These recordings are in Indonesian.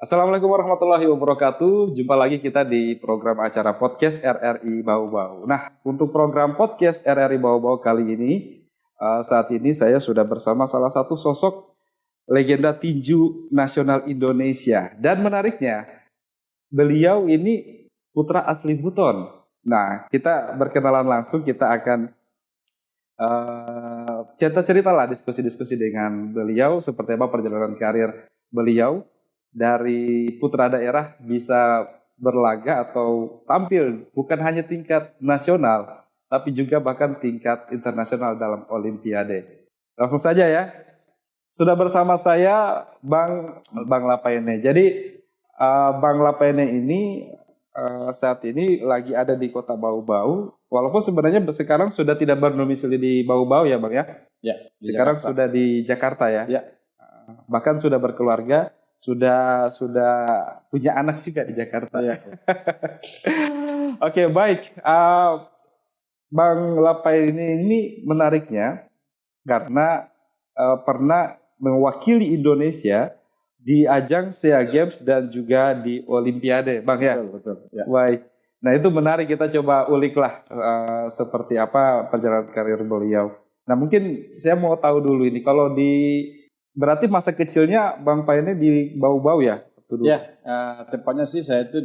Assalamualaikum warahmatullahi wabarakatuh. Jumpa lagi kita di program acara podcast RRI Bau-Bau. Nah, untuk program podcast RRI Bau-Bau kali ini, saat ini saya sudah bersama salah satu sosok legenda tinju nasional Indonesia. Dan menariknya, beliau ini putra asli Buton. Nah, kita berkenalan langsung, kita akan cerita-cerita lah, diskusi-diskusi dengan beliau, seperti apa perjalanan karir beliau dari putra daerah bisa berlaga atau tampil bukan hanya tingkat nasional, tapi juga bahkan tingkat internasional dalam Olimpiade. Langsung saja ya, sudah bersama saya Bang Lapayene. Jadi Bang Lapayene ini saat ini lagi ada di Kota Bau-Bau, walaupun sebenarnya sekarang sudah tidak berdomisili di Bau-Bau ya Bang ya? Ya, sekarang Jakarta. sudah di Jakarta ya? Ya. Bahkan sudah berkeluarga. Sudah punya anak juga di Jakarta. Ya. Oke, baik. Bang Lapai ini menariknya karena pernah mewakili Indonesia di ajang SEA Games dan juga di Olimpiade, Bang ya. Betul. Ya. Baik. Nah itu menarik, kita coba uliklah seperti apa perjalanan karir beliau. Nah mungkin saya mau tahu dulu ini kalau berarti masa kecilnya Bang Pai ini di Bau-Bau ya? Ya, tepatnya sih saya itu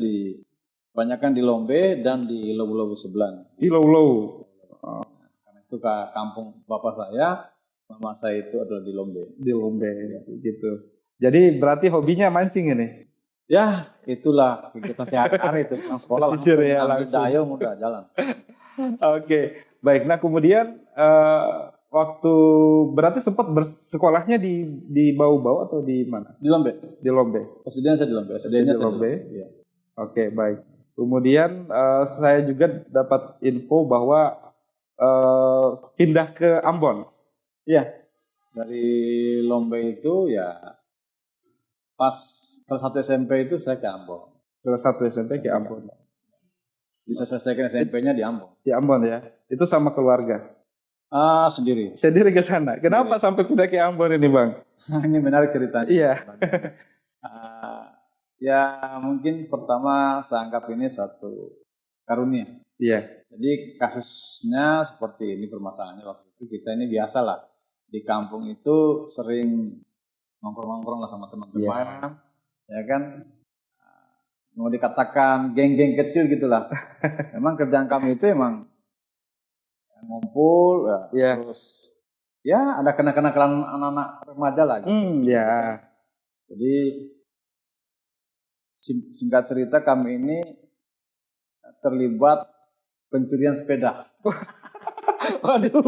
kebanyakan di Lombe dan di Lobu-Lobu Sebelang. Di Lou-Lou. Karena itu ke kampung bapak saya, mama saya itu adalah di Lombe. Di Lombe, ya. Gitu. Jadi berarti hobinya mancing ini? Ya, itulah kegiatan sehari-hari itu. Pulang sekolah langsung ambil dayung udah jalan. Oke, baik. Nah kemudian waktu berarti sempat bersekolahnya di Bau-Bau atau di mana? Di Lombe. Di Lombe. Presidennya saya di Lombe. Presidennya di Lombe. Ya. Oke, baik. Kemudian saya juga dapat info bahwa pindah ke Ambon. Iya. Dari Lombe itu ya pas kelas 1 SMP itu saya ke Ambon. Kelas 1 SMP ke Ambon. Bisa selesaikan SMP-nya di Ambon. Di Ambon ya. Itu sama keluarga. Sendiri. Sendiri ke sana. Kenapa sampai pindah ke Ambon ini, Bang? Ini menarik ceritanya. Iya. Ya mungkin pertama saya anggap ini suatu karunia. Iya. Jadi kasusnya seperti ini permasalahannya waktu itu kita ini biasa lah di kampung itu sering nongkrong-nongkrong lah sama teman-teman, ya kan. Mau dikatakan geng-geng kecil gitulah. Memang kerjaan kami itu emang ngumpul, ya, terus ya ada kenakalan anak-anak remaja lah gitu. Ya. Jadi singkat cerita kami ini terlibat pencurian sepeda. Waduh,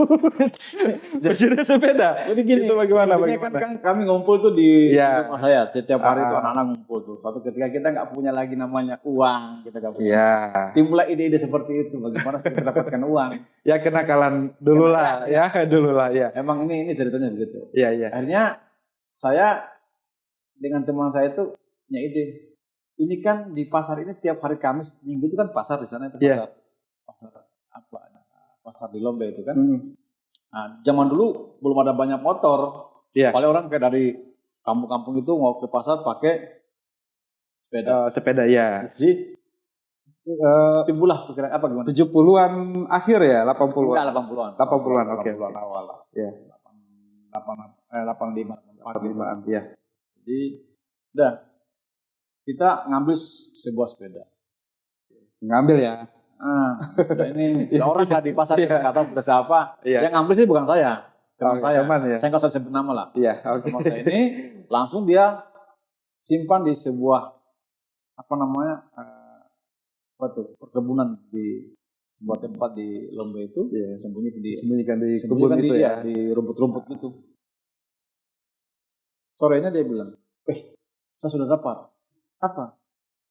pencurian sepeda. Jadi gini, itu bagaimana? Kan kami ngumpul tuh di rumah saya. Setiap hari itu anak-anak ngumpul tuh. Suatu ketika kita nggak punya lagi namanya uang, kita nggak punya. Timbullah ide-ide seperti itu. Bagaimana kita dapatkan uang? Ya kenakalan dulu lah, ya dulu lah, ya. Emang ini ceritanya begitu. Iya. Akhirnya saya dengan teman saya itu punya ide. Ini kan di pasar ini tiap hari Kamis, Minggu itu kan pasar di sana itu pasar di Lombe itu kan. Nah, zaman dulu belum ada banyak motor. Paling orang kayak dari kampung-kampung itu mau ke pasar pakai sepeda. Sepeda ya. Jadi timbullah pikiran apa gimana? 70-an akhir ya, 80-an. Enggak, 80-an. 80-an, oke. 80-an awal lah. Iya. 85-an ya. Jadi udah kita ngambil sebuah sepeda. Ngambil ya. Ini orang lah di pasar kita kata sudah siapa. Yang ngambil sih bukan saya, teman saya. Saya nggak usah sebut nama lah. Teman saya ini langsung dia simpan di sebuah perkebunan di sebuah tempat di Lombe itu. Sembunyikan di kebun itu ya, di rumput-rumput itu. Sorenya dia bilang, saya sudah dapat apa?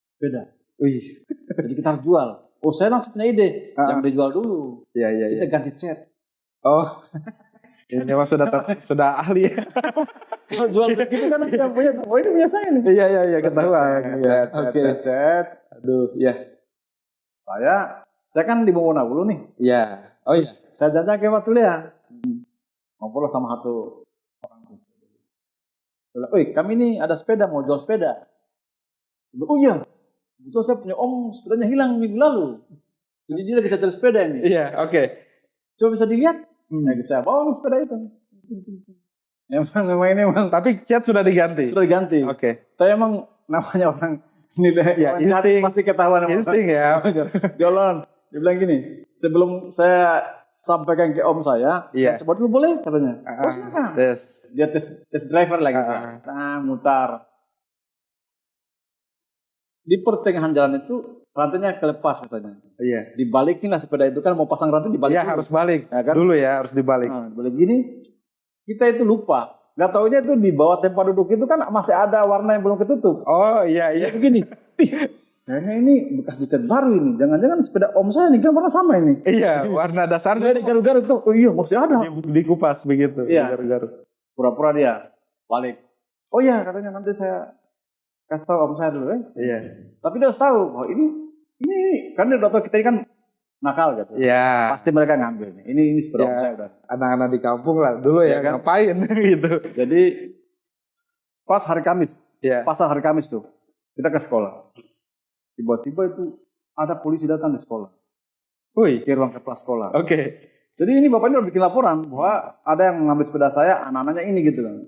Sepeda. Jadi kita harus jual. Saya langsung punya ide, jangan dijual dulu. Kita ganti cat. Ini memang sudah ahli ya. Kalau jual begitu kan yang punya, ini punya saya nih. Iya, ketahuan. Cat. Aduh, ya. Saya kan di Bawona dulu nih. Iya. Saya jajan ke Batu Lea. Ngobrol sama satu orang. Kami ini ada sepeda, mau jual sepeda. Oh iya, betul saya punya om sepedanya hilang minggu lalu. Jadi dia lagi cari sepeda ini. Iya, oke. Coba bisa dilihat. Nah, saya bawa sepeda itu. Memang ini memang Tapi cat sudah diganti. sudah diganti. Oke. Tapi emang namanya orang nilai Ya, orang jahat insting. pasti ketahuan. Insting ya. Jalan. Dia bilang gini, sebelum saya sampaikan ke om saya coba dulu boleh katanya. Oh silakan. Dia tes driver lagi. Nah, mutar. Di pertengahan jalan itu rantainya kelepas katanya. Iya. Dibalikin lah sepeda itu kan mau pasang rantai dibalik. Iya harus balik. Ya, kan? Dulu ya harus dibalik. Nah, balik gini, kita itu lupa. Gak taunya itu di bawah tempat duduk itu kan masih ada warna yang belum ketutup. Oh iya. Begini, kayaknya ini bekas dicat baru ini. Jangan-jangan sepeda om saya ini kan warna sama ini. Iya, warna dasarnya di garuk-garuk tuh. Oh iya masih ada. Dikupas begitu. Iya. Garuk-garuk. Pura-pura dia balik. Oh iya katanya nanti saya kasih tahu om saya dulu ya. Iya. Tapi dia harus tahu bahwa ini kan dia udah tahu kita ini kan nakal gitu. Iya. Pasti mereka ngambil nih. Ini sepeda om saya udah. Anak-anak di kampung lah dulu ya kan? Ngapain gitu. Jadi pas hari Kamis, pasar hari Kamis tuh kita ke sekolah. Tiba-tiba itu ada polisi datang di sekolah. Wih. Di ruang kepala sekolah. Oke. Jadi ini bapaknya udah bikin laporan bahwa ada yang mengambil sepeda saya, anak-anaknya ini gitu kan.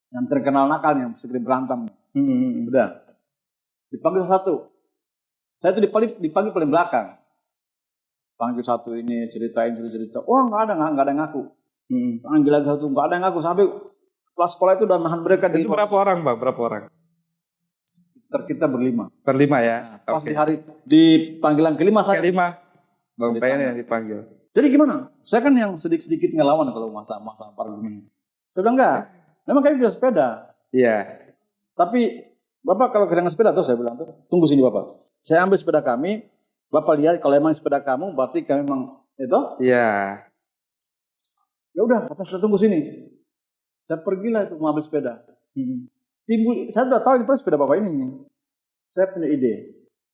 Yang terkenal nakalnya, sering berantem. Udah. Dipanggil satu. Saya tuh dipanggil paling belakang. Panggil satu ini cerita. Oh nggak ada yang ngaku. Panggil lagi satu, nggak ada yang ngaku. Sampai kelas sekolah itu udah nahan mereka. Itu berapa orang bang? Berapa orang? Kita berlima. Berlima ya. Pas di hari di panggilan kelima saya. Kelima. Bang Payan yang dipanggil. Jadi gimana? Saya kan yang sedikit ngelawan kalau masa argumen. Saya bilang enggak. Memang kami punya sepeda. Iya. Tapi Bapak kalau kehilangan sepeda tuh saya bilang tuh, tunggu sini Bapak. Saya ambil sepeda kami, Bapak lihat kalau emang sepeda kamu berarti kami memang itu? Iya. Ya udah, kata saya tunggu sini. Saya pergilah itu mengambil sepeda. Timbul, saya sudah tahu ini sepeda Bapak ini nih. Saya punya ide.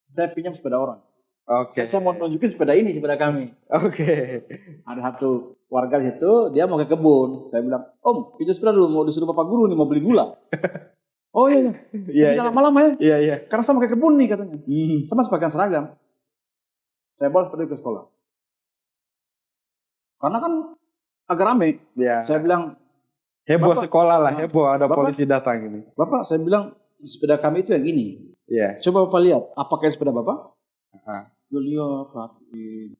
Saya pinjam sepeda orang. Oke. Saya mau nunjukin sepeda sepeda kami. Oke. Ada satu warga di situ, dia mau ke kebun. Saya bilang, Om, pinjam sepeda dulu, mau disuruh Bapak guru nih, mau beli gula. Oh iya, jangan lama-lama ya. Iya. Karena saya mau ke kebun nih katanya. Sama pakaian seragam. Saya bawa sepeda ke sekolah. Karena kan agak rame. Iya. Saya bilang, heboh sekolah lah, heboh ada polisi datang ini. Bapak, saya bilang, sepeda kami itu yang ini. Iya. Coba Bapak lihat, apakah sepeda Bapak? Beliau perhatiin.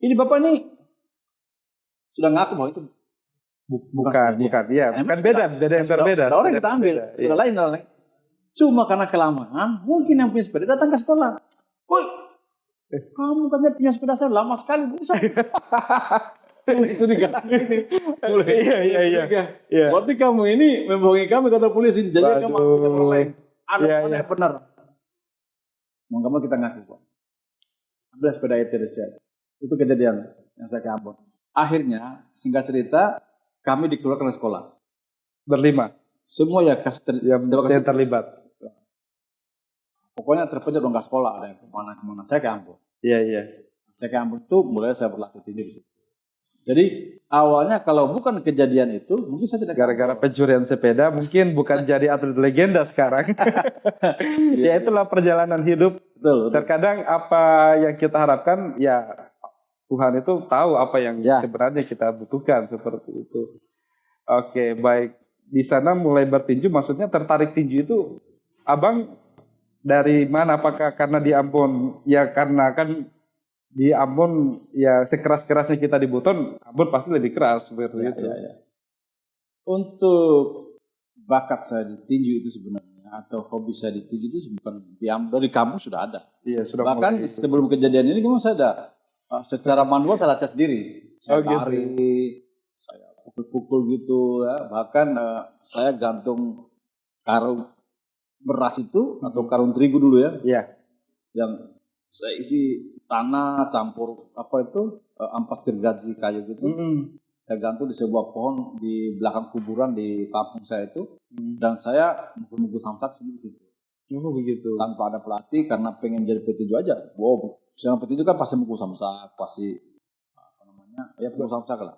Ini Bapak nih sudah ngaku bahwa itu bukan. Iya, bukan beda yang berbeda. Sudah orang kita ambil, sudah lain. Cuma karena kelamaan, mungkin yang punya sepeda datang ke sekolah. Woi, kamu katanya punya sepeda saya lama sekali, bisa. Mulai curiga. Iya. Berarti kamu ini membohongi kami kata polisi. Jadi kamu punya lain. Ada benar. Mau kamu kita ngaku kok. Ambil sepeda itu kejadian yang saya ke Ambon. Akhirnya singkat cerita kami dikeluarkan dari sekolah. Berlima. Semua ya yang terlibat. Pokoknya terpecah dong ke sekolah ada yang kemana. Saya ke Ambon. Iya. Saya ke Ambon itu mulai saya berlatih tinju di situ. Jadi awalnya kalau bukan kejadian itu mungkin saya tidak gara-gara pencurian sepeda mungkin bukan jadi atlet legenda sekarang. Ya itulah perjalanan hidup. Betul. Terkadang apa yang kita harapkan ya Tuhan itu tahu apa yang sebenarnya kita butuhkan seperti itu. Oke, baik. Di sana mulai bertinju maksudnya tertarik tinju itu Abang dari mana? Apakah karena di Ambon? Ya karena kan di Ambon ya sekeras-kerasnya kita di Buton, Ambon pasti lebih keras seperti itu. Ya. Untuk bakat saya di tinju itu sebenarnya atau hobi saya di tinju itu bukan dari kampung sudah ada. Iya, sudah. Bahkan sebelum kejadian ini memang saya ada secara manual saya latihan sendiri. Saya lari, saya pukul-pukul gitu ya. Bahkan saya gantung karung beras itu atau karung terigu dulu ya. Iya. Yang saya isi tanah campur ampas gergaji kayu gitu. Saya gantung di sebuah pohon di belakang kuburan di kampung saya itu. Dan saya mukul samsak di situ. Oh begitu. Tanpa ada pelatih karena pengen jadi petinju aja. Wow, seorang petinju kan pasti mukul samsak, pasti Ya pengusaha lah.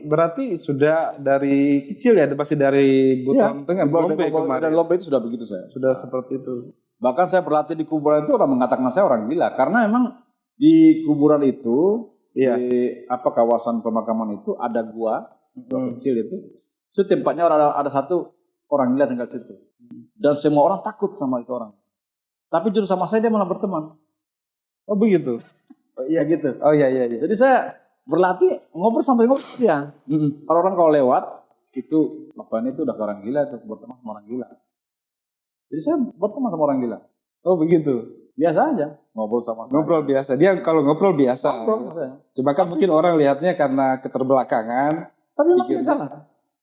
Berarti sudah dari kecil ya, masih dari Buton Tengah, Lombe kemarin. Dari Lombe itu sudah begitu saya. Sudah seperti itu. Bahkan saya berlatih di kuburan itu orang mengatakan saya orang gila karena emang di kuburan itu di kawasan pemakaman itu ada gua kecil itu. Itu tempatnya ada satu orang gila tinggal situ. Dan semua orang takut sama itu orang. Tapi justru sama saya dia malah berteman. Oh begitu. Iya gitu. Oh iya. Jadi saya berlatih ngobrol sampai ngobrol dia. Orang-orang kalau lewat itu ini itu udah orang gila tuh berteman sama orang gila. Jadi saya berteman sama orang gila. Oh begitu. Biasa aja ngobrol sama saya. Ngobrol biasa. Dia kalau ngobrol biasa. Cuma kan mungkin orang lihatnya karena keterbelakangan. Tapi memang dia kalah.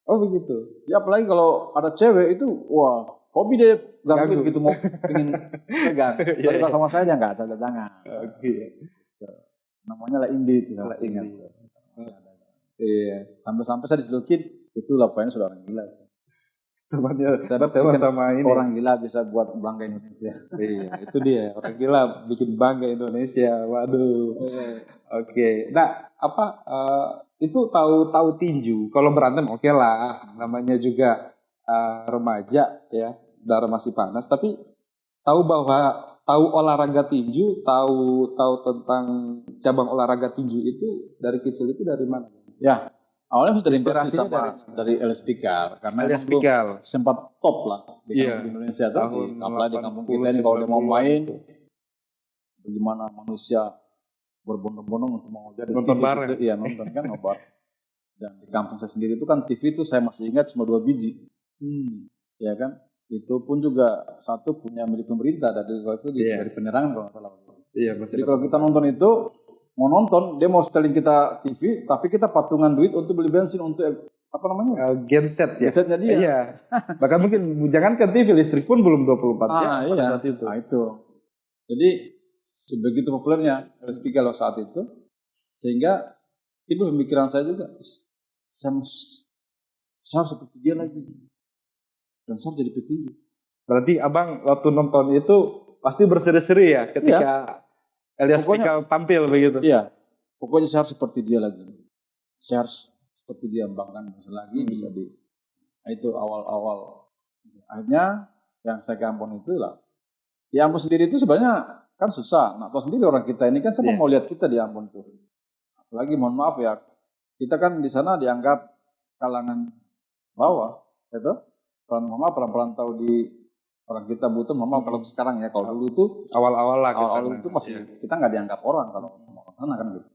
Oh begitu. Ya apalagi kalau ada cewek itu wah hobi dia gangguin gitu mau pengen pegang. Tapi kalau sama saya dia enggak, jangan. Oke. Namanya lah Indi itu salah ingat. Iya. Sampai-sampai saya dijulukin itu lapanya sudah orang gila. Temannya sama ini. Orang gila bisa buat bangga Indonesia. Iya, itu dia. Orang gila bikin bangga Indonesia. Waduh. Oke. Nah, itu tahu tinju. Kalau berantem oke lah. Namanya juga remaja ya, darah masih panas. Tapi tahu olahraga tinju, tahu tentang cabang olahraga tinju itu dari kecil itu dari mana? Ya, awalnya sudah terinspirasi dari LS Pikal karena LS Pikal sempat top lah di Indonesia tuh, apalagi di kampung kita ini kalau dia mau main, bagaimana manusia berbondong-bondong untuk mau jadi nonton bareng. Iya nonton kan ngobat. Dan di kampung saya sendiri itu kan TV itu saya masih ingat cuma 2 biji, ya kan? Itu pun juga satu punya milik pemerintah dari dari penerangan kalau nggak salah. Iya, jadi kalau kita nonton itu mau nonton dia mau setelin kita TV tapi kita patungan duit untuk beli bensin untuk genset ya. Gensetnya dia. Iya. Bahkan mungkin jangankan TV listrik pun belum 24 jam pada saat itu. Nah, itu. Jadi sebegitu populernya LS Pikal saat itu sehingga timbul pemikiran saya juga saya harus seperti dia lagi. Dan saya jadi petinju. Berarti abang waktu nonton itu pasti berseri-seri ya ketika LS Pikal tampil begitu? Iya, pokoknya saya harus seperti dia lagi. Saya harus seperti dia bangkan lagi bisa di. Nah, itu awal-awal. Akhirnya yang saya ke Ambon itu lah. Di Ambon sendiri itu sebenarnya kan susah. Nah, tahu sendiri orang kita ini kan sama mau lihat kita di Ambon itu. Apalagi mohon maaf ya, kita kan di sana dianggap kalangan bawah, itu. Perantau di orang kita butuh kalau sekarang ya kalau dulu itu awal-awal itu masih kita nggak dianggap orang kalau sama orang sana kan gitu.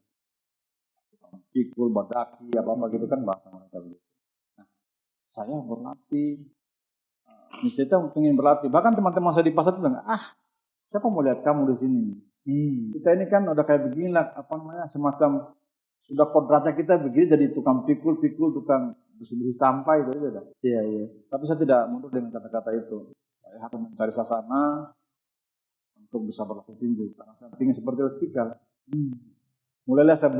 Pikul, badaki, apa gitu kan bahasa mereka gitu. Nah, saya berlatih, misalnya pengen berlatih. Bahkan teman-teman saya di pasar bilang, siapa mau lihat kamu di sini? Kita ini kan udah kayak begini lah, semacam sudah kodratnya kita begini jadi tukang pikul, tukang bersih-bersih sampah itu aja dah. Iya. Tapi saya tidak mundur dengan kata-kata itu. Saya harus mencari sasana untuk bisa berlatih tinju. Karena saya ingin seperti LS Pikal. Mulailah saya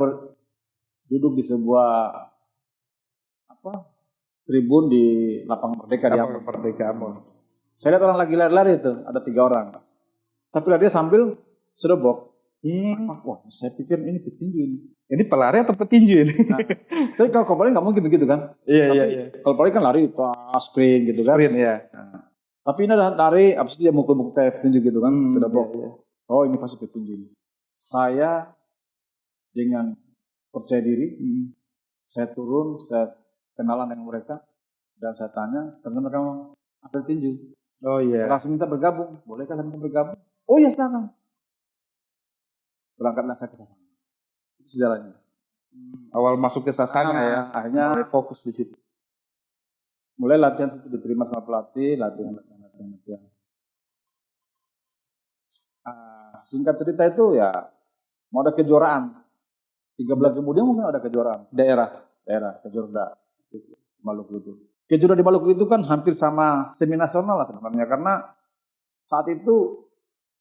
duduk di sebuah tribun di Lapangan Merdeka di Ambon. Saya lihat orang lagi lari-lari itu, ada 3 orang. Tapi larinya sambil sedobok. Wah, saya pikir ini petinju ini. Ini pelari atau petinju ini? Nah, tapi kalau pelari nggak mungkin begitu kan? Iya. Kalau pelari kan lari, sprint gitu kan? Sprint ya. Nah, tapi ini ada lari, abis itu dia mukul-mukul kayak petinju gitu kan? Sedobok. Iya. Oh ini pasti petinju. Saya dengan percaya diri, saya turun, saya kenalan dengan mereka, dan saya tanya, ternyata kamu apa tinju? Oh iya. Saya langsung minta bergabung, bolehkah saya minta bergabung? Oh iya silakan. Berangkatlah saya ke sana. Itu sejalannya. Awal masuk ke Sasana ya, akhirnya mulai fokus di situ. Mulai latihan situ diterima sama pelatih, latihan. Singkat cerita itu ya mau ada kejuaraan. 3 bulan kemudian mungkin ada kejuaraan daerah kejuaraan Maluku itu. Kejuaraan di Maluku itu kan hampir sama semi nasional lah sebenarnya karena saat itu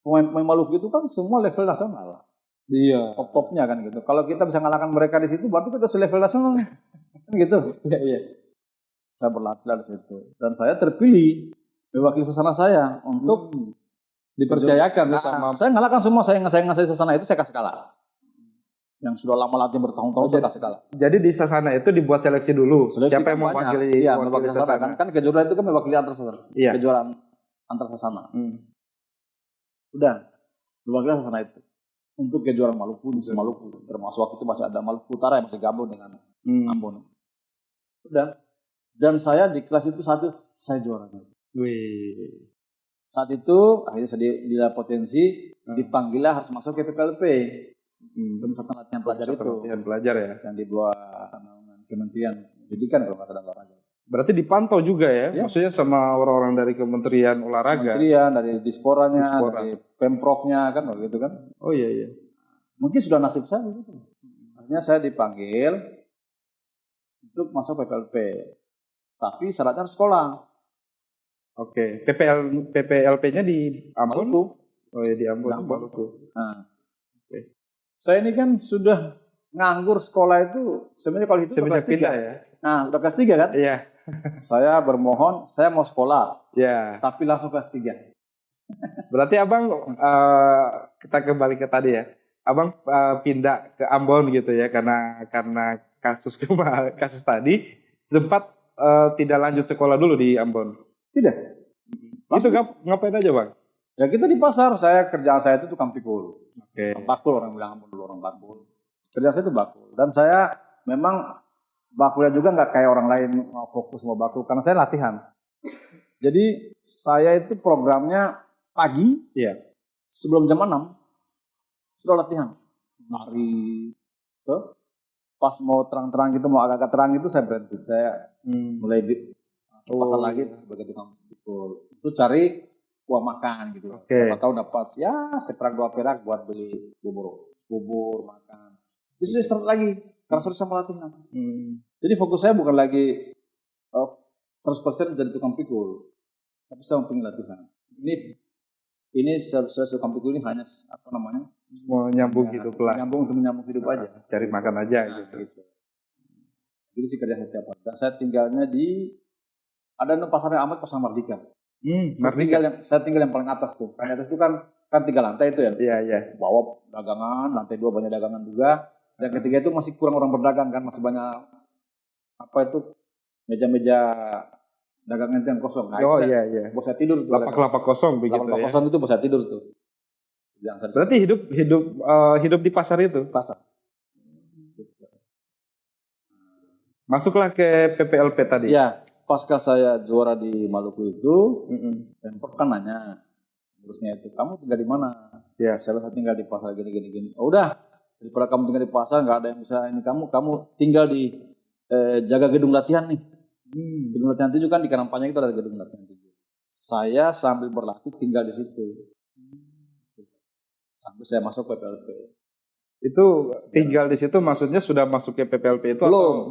pemain Maluku itu kan semua level nasional. Iya. Top-topnya kan gitu. Kalau kita bisa ngalahkan mereka di situ berarti kita selevel nasional. Kan gitu. Iya. Saya berlatih di situ dan saya terpilih mewakili Sasana saya untuk dipercayakan sama. Saya ngalahkan semua, saya ngasih Sasana itu saya kasih kalah. yang sudah lama latih bertahun-tahun saya kasih kalah. Jadi di Sasana itu dibuat seleksi dulu. Seleksi Siapa kan yang banyak. mewakili Iya, mewakili mewakili Sasana. Kan kejuaraan itu kan mewakili antar Sasana. Iya. Kejuaraan antar Sasana. Udah, mewakili Sasana itu. Untuk kejuaraan Maluku di Maluku, termasuk waktu itu masih ada Maluku Utara yang masih gabung dengan Ambon. Udah. Dan saya di kelas itu saya juara. Wih. Saat itu akhirnya saya dilihat potensi, dipanggillah harus masuk ke PPLP. Pemusatan latihan pelajar itu. Latihan pelajar ya. Yang dibuat Kementerian Pendidikan kalau nggak salah olahraga. Berarti dipantau juga ya? Maksudnya sama orang-orang dari Kementerian Olahraga. Kementerian, dari Disporanya, dari Pemprovnya kan begitu kan. Oh iya. Mungkin sudah nasib saya begitu. Akhirnya saya dipanggil untuk masuk PPLP. Tapi syaratnya harus sekolah. Oke, PPLP-nya di Ambon? Maluku. Oh ya di Ambon. Maluku. Nah, saya ini kan sudah nganggur sekolah itu sebenarnya kalau itu kelas 3 ya. Nah, udah kelas 3 kan? Iya. Saya bermohon, saya mau sekolah. Iya. Tapi langsung kelas 3. Berarti Abang kita kembali ke tadi ya. Abang pindah ke Ambon gitu ya karena kasus tadi sempat tidak lanjut sekolah dulu di Ambon. Tidak. Itu ngapain aja Bang? Ya kita di pasar, kerjaan saya itu tukang pikul. Oke. Bakul orang bilang Ambon dulu, orang bakul. Kerjaan saya itu bakul. Dan saya memang bakulnya juga nggak kayak orang lain mau fokus mau bakul karena saya latihan. Jadi saya itu programnya pagi, sebelum jam 6 sudah latihan. Mari pas mau terang-terang gitu, mau agak-agak terang itu saya berhenti. Saya mulai pasar lagi sebagai tukang pikul. Itu cari uang makan gitu. Siapa tahu dapat seperak 2 perak buat beli bubur makan. Terus saya start lagi karena sudah sama latihan. Jadi fokus saya bukan lagi 100% jadi tukang pikul, tapi saya mempunyai latihan. Ini saya tukang pikul ini hanya mau nyambung hidup lah. Untuk menyambung hidup aja. Cari makan aja gitu. Itu sih kerja setiap hari. Dan saya tinggalnya di pasarnya Ahmad, Pasar Mardika. Saya tinggal yang paling atas tuh. Paling atas itu kan 3 lantai itu ya. Iya. Bawah dagangan, lantai 2 banyak dagangan juga. Dan ketiga itu masih kurang orang berdagang kan, masih banyak meja-meja dagangan itu yang kosong. Nah, iya. Bos saya tidur tuh. Lapak-lapak kosong begitu lapak kosong itu bos saya tidur tuh. Berarti hidup di pasar itu? Pasar. Masuklah ke PPLP tadi. Iya, pasca saya juara di Maluku itu, Pemprov kan nanya, terusnya itu, kamu tinggal di mana? Ya. Saya tinggal di pasar gini. Oh, udah, daripada kamu tinggal di pasar, nggak ada yang bisa ini kamu tinggal di jaga gedung latihan nih. Gedung latihan 7 kan di Karangpanjang itu ada gedung latihan 7. Saya sambil berlatih tinggal di situ. Sampai saya masuk PPLP. Itu tinggal di situ maksudnya sudah masuk ke PPLP itu? Belum.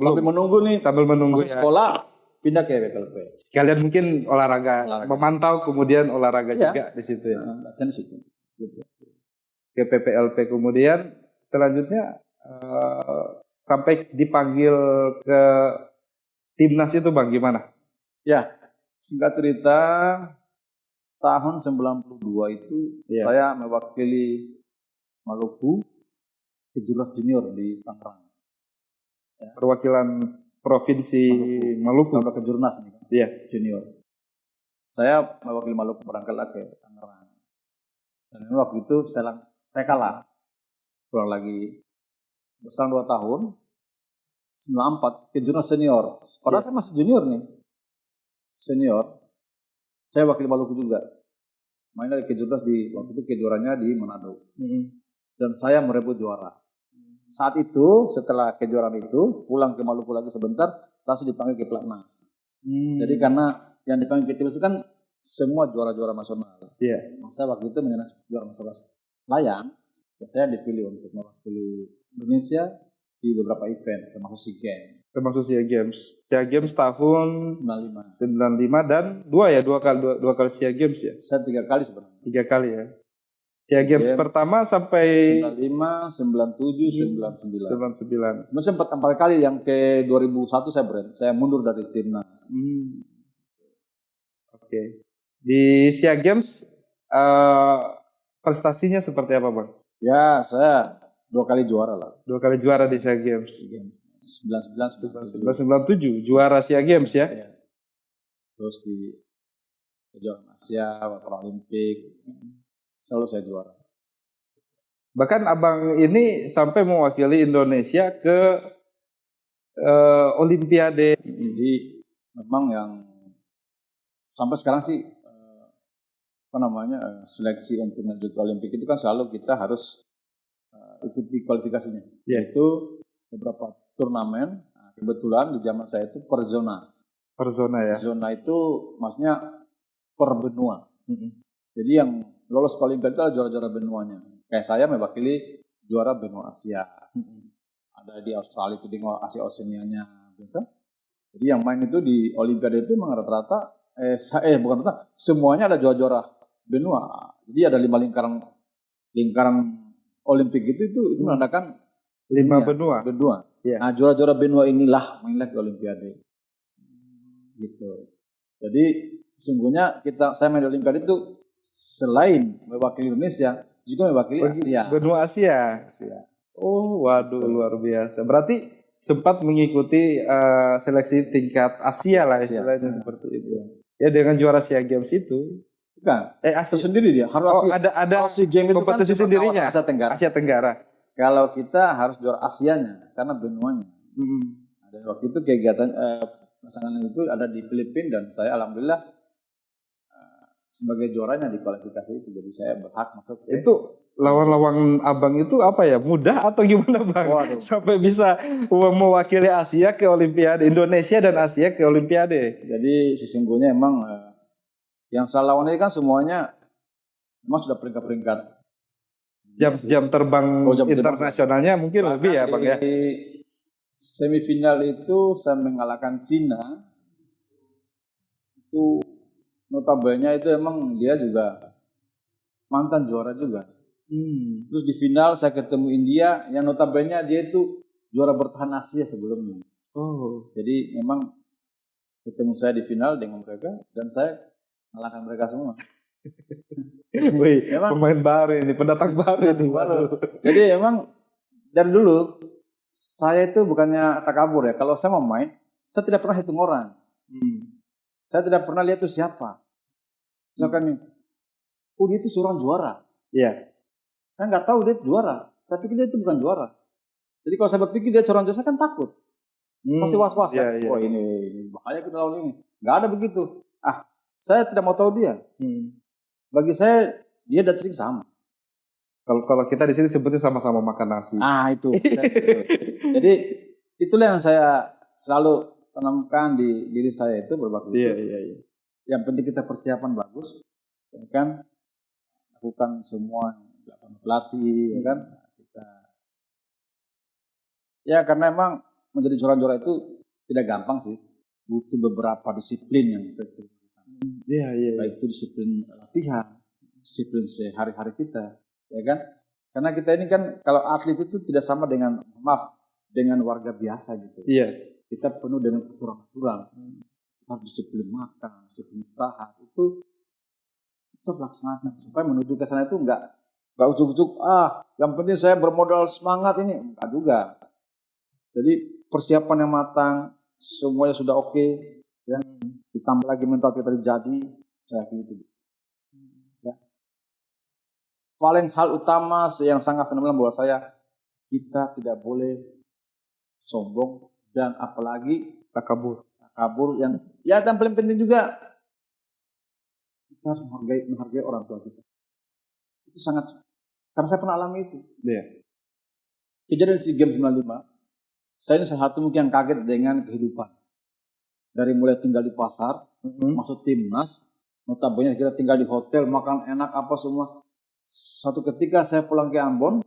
Sambil menunggu masuk sekolah pindah ke PPLP. Sekalian mungkin olahraga. Memantau kemudian olahraga juga di situ ya. Latihan di situ. Ke PPLP kemudian selanjutnya sampai dipanggil ke timnas itu Bang gimana? Ya, singkat cerita tahun 92 itu saya mewakili Maluku ke-17 junior di Tangerang. Perwakilan Provinsi Maluku. Ke Jurnas nih kan? Iya, junior. Saya mewakili Maluku berangkat ke Tangerang. Dan waktu itu saya kalah. Kurang lagi berselang 2 tahun. 94 ke Jurnas senior. Padahal saya masih junior nih. Senior. Saya wakil Maluku juga. Main dari kejurnas waktu itu kejuarannya di Manado. Dan saya merebut juara. Saat itu setelah kejuaraan itu pulang ke Maluku lagi sebentar langsung dipanggil ke Platnas. Jadi karena yang dipanggil ke timnas itu kan semua juara-juara nasional. Saya waktu itu menjadi juara nasional layang. Saya dipilih untuk mewakili Indonesia di beberapa event termasuk SEA Games. SEA Games tahun 95 dan dua kali SEA Games ya. Saya 3 kali sebenarnya. 3 kali ya. SEA Games pertama sampai 95, 97, 99. 99. Sebenarnya sempat 4 kali, yang ke 2001 saya mundur dari timnas. Oke. Di SEA Games prestasinya seperti apa Bang? Ya, saya 2 kali juara lah. 2 kali juara di SEA Games. 1997. 1997 juara SEA Games ya. Ya. Terus di kejuaraan Asia, Paralimpik, selalu saya juara. Bahkan abang ini sampai mewakili Indonesia ke Olimpiade. Jadi memang yang sampai sekarang sih seleksi untuk menuju ke Olimpik itu kan selalu kita harus ikuti kualifikasinya. Yaitu beberapa turnamen. Kebetulan di zaman saya itu per zona. Per zona ya. Zona itu maksudnya per benua. Jadi yang lolos ke Olimpiade itu adalah juara-juara benuanya. Kayak saya mewakili juara benua Asia. Ada di Australia itu di Asia Oceania gitu. Jadi yang main itu di Olimpiade itu memang rata-rata bukan rata, semuanya ada juara-juara benua. Jadi ada 5 lingkaran Olimpik itu menandakan 5 benua. Yeah. Nah, juara-juara benua inilah mainlah ke Olimpiade. Gitu. Jadi sesungguhnya saya main di Olimpiade itu selain mewakili Indonesia juga mewakili Asia. Benua Asia. Oh, waduh, luar biasa. Berarti sempat mengikuti seleksi tingkat Asia lah istilahnya seperti itu. Ya dengan juara SEA Games itu. Bukan. Asia sendiri dia. Harus ada SEA Games kompetisi itu kan sendirinya. Asia Tenggara. Kalau kita harus juara Asianya karena benuanya. Dan waktu itu kegiatan pasangan itu ada di Filipina dan saya alhamdulillah sebagai juaranya di kualifikasi itu, jadi saya berhak masuk. Itu lawan-lawan abang itu apa ya, mudah atau gimana bang? Waduh. Sampai bisa mewakili Asia ke Olimpiade, Indonesia dan Asia ke Olimpiade. Jadi sesungguhnya emang yang saya lawan ini kan semuanya memang sudah peringkat-peringkat. Jam terbang internasionalnya mungkin lebih ya bang ya. Di semifinal itu saya mengalahkan Cina. Itu notabene itu emang dia juga mantan juara juga. Terus di final saya ketemu India yang notabene dia itu juara bertahan Asia sebelumnya. Oh. Jadi memang ketemu saya di final dengan mereka dan saya mengalahkan mereka semua. Wih, pemain baru ini, pendatang baru itu. Jadi emang dari dulu saya itu bukannya takabur ya. Kalau saya mau main, saya tidak pernah hitung orang. Saya tidak pernah lihat itu siapa. Misalkan nih, dia itu seorang juara. Iya. Saya nggak tahu dia juara. Saya pikir dia itu bukan juara. Jadi kalau saya berpikir dia seorang juara, saya kan takut. Pasti was-was kan. Iya. Oh ini bahaya kita lawan ini. Nggak ada begitu. Saya tidak mau tahu dia. Bagi saya dia dan sering sama. Kalau kita di sini sebetulnya sama-sama makan nasi. Itu. Jadi itulah yang saya selalu tanamkan di diri saya itu berbakti. Iya. Yang penting kita persiapan bagus, ya kan? Lakukan semua pelatih, ya kan? Karena emang menjadi juara-juara itu tidak gampang sih. Butuh beberapa disiplin yang kita. Iya. Baik itu disiplin latihan, disiplin sehari-hari kita, ya kan? Karena kita ini kan kalau atlet itu tidak sama dengan warga biasa gitu. Iya. Kita penuh dengan aturan-aturan. Kita harus disiplin makan, disiplin istirahat itu kita laksanakan supaya menuju ke sana itu enggak ujuk-ujuk. Yang penting saya bermodal semangat ini enggak juga. Jadi persiapan yang matang, semuanya sudah oke, ya. Ditambah lagi mental kita jadi, saya yakin itu. Ya. Paling hal utama yang sangat fenomenal buat saya, kita tidak boleh sombong dan apalagi takabur yang paling penting juga kita harus menghargai orang tua kita. Itu sangat, karena saya pernah alami itu. Iya. Kejadian SEA Games 95, saya ini salah satu mungkin yang kaget dengan kehidupan. Dari mulai tinggal di pasar, masuk timnas, notabene kita tinggal di hotel, makan enak apa semua. Satu ketika saya pulang ke Ambon,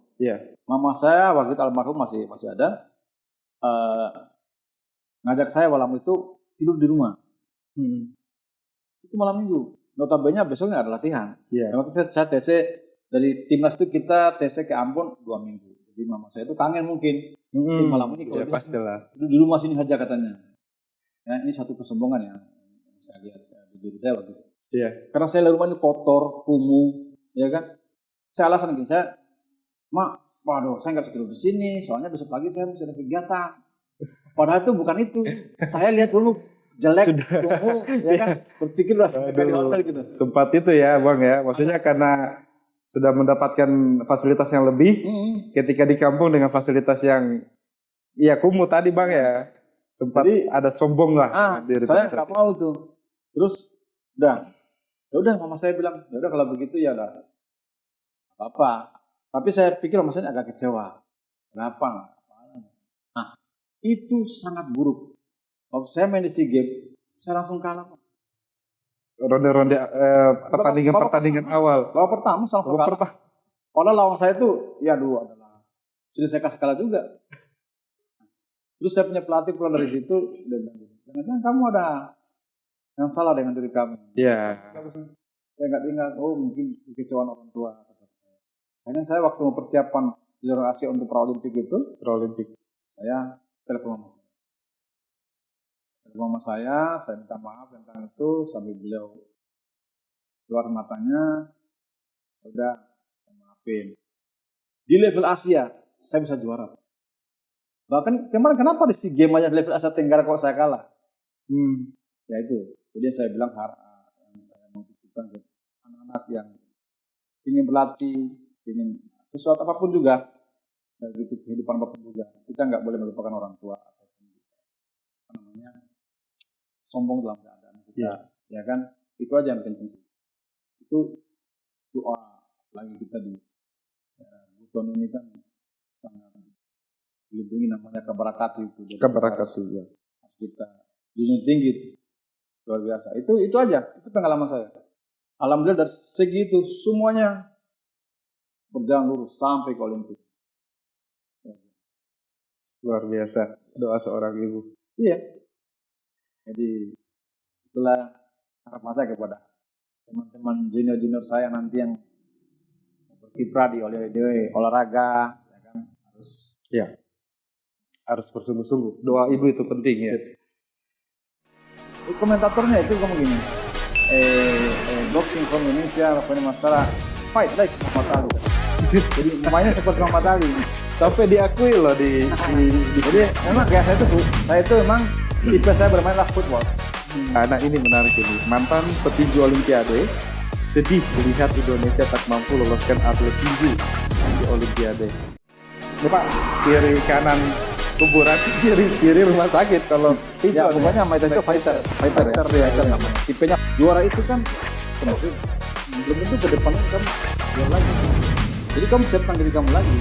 mama saya waktu itu almarhum masih ada, ngajak saya malam itu tidur di rumah. Itu malam minggu. Notabene besoknya ada latihan. Waktu itu saya TC dari timnas itu kita TC ke Ambon 2 minggu. Jadi mama saya itu kangen mungkin. Malam ini kalau pastilah. Tidur di rumah sini aja katanya. Ya, ini satu kesombongan yang saya lihat di diri saya waktu itu. Iya. Karena saya lihat rumah ini kotor, kumuh, ya kan. Saya alasan gini, Mak, waduh saya nggak tidur di sini, soalnya besok pagi saya masih ada kegiatan. Padahal itu bukan itu. Saya lihat dulu jelek, kumuh, ya kan, berpikir udah di hotel gitu. Sempat itu ya Bang ya, maksudnya karena sudah mendapatkan fasilitas yang lebih, ketika di kampung dengan fasilitas yang ya kumuh tadi Bang ya, sempat jadi, ada sombong lah. Saya nggak mau tuh. Terus udah mama saya bilang, udah kalau begitu ya udah apa-apa. Tapi saya pikir mama saya agak kecewa. Kenapa? Nah, itu sangat buruk. Waktu saya main di SEA Games, saya langsung kalah. Ronde-ronde pertandingan awal. Babak pertama langsung kalah. Padahal lawan saya itu, ya dua adalah sudah saya kasih kalah juga. Terus saya punya pelatih pulang dari situ, dia bilang, jangan-jangan kamu ada yang salah dengan diri kamu. Iya. Saya nggak ingat, mungkin kekecewaan orang tua. Akhirnya saya waktu mempersiapkan Juara Asia untuk Paralimpik itu, saya telepon mama saya. Mama saya minta maaf tentang itu sambil beliau keluar matanya, udah saya maafin. Di level Asia saya bisa juara. Bahkan kemarin kenapa di SEA Games aja level Asia Tenggara kok saya kalah? Ya itu. Jadi saya bilang yang saya mau tunjukkan ke anak-anak yang ingin berlatih, ingin sesuatu apapun juga, gitu kehidupan apapun juga. Kita nggak boleh melupakan orang tua. Namanya sombong dalam keadaan kita, ya kan? Itu aja yang penting sih. Itu doa lagi kita di Buton ini kan sangat dilindungi, namanya keberkati itu. Keberkati ya. Kita junjung tinggi, luar biasa. Itu aja, itu pengalaman saya. Alhamdulillah dari segi itu semuanya berjalan lurus sampai ke Olimpik. Luar biasa doa seorang ibu. Iya. Jadi itulah harapan saya kepada teman-teman junior saya nanti yang berkiprah di olahraga, ya kan, harus bersungguh-sungguh. Doa ibu itu penting ya. Komentatornya itu kamu gini, boxing from Indonesia, pokoknya masalah fight like Muhammad Ali. Jadi mainnya seperti Muhammad Ali. Sampai diakui loh di jadi memang kayak saya itu memang tipe saya bermainlah football. Nah ini menarik ini, mantan petinju Olimpiade sedih melihat Indonesia tak mampu loloskan atlet tinju di Olimpiade. Ini Pak, kiri kanan kuburan, kiri rumah sakit kalau ya, pokoknya itu fighter ya namanya. Tipenya juara itu kan belum tentu ke depannya kamu juara lagi. Jadi kamu siapkan diri kamu lagi.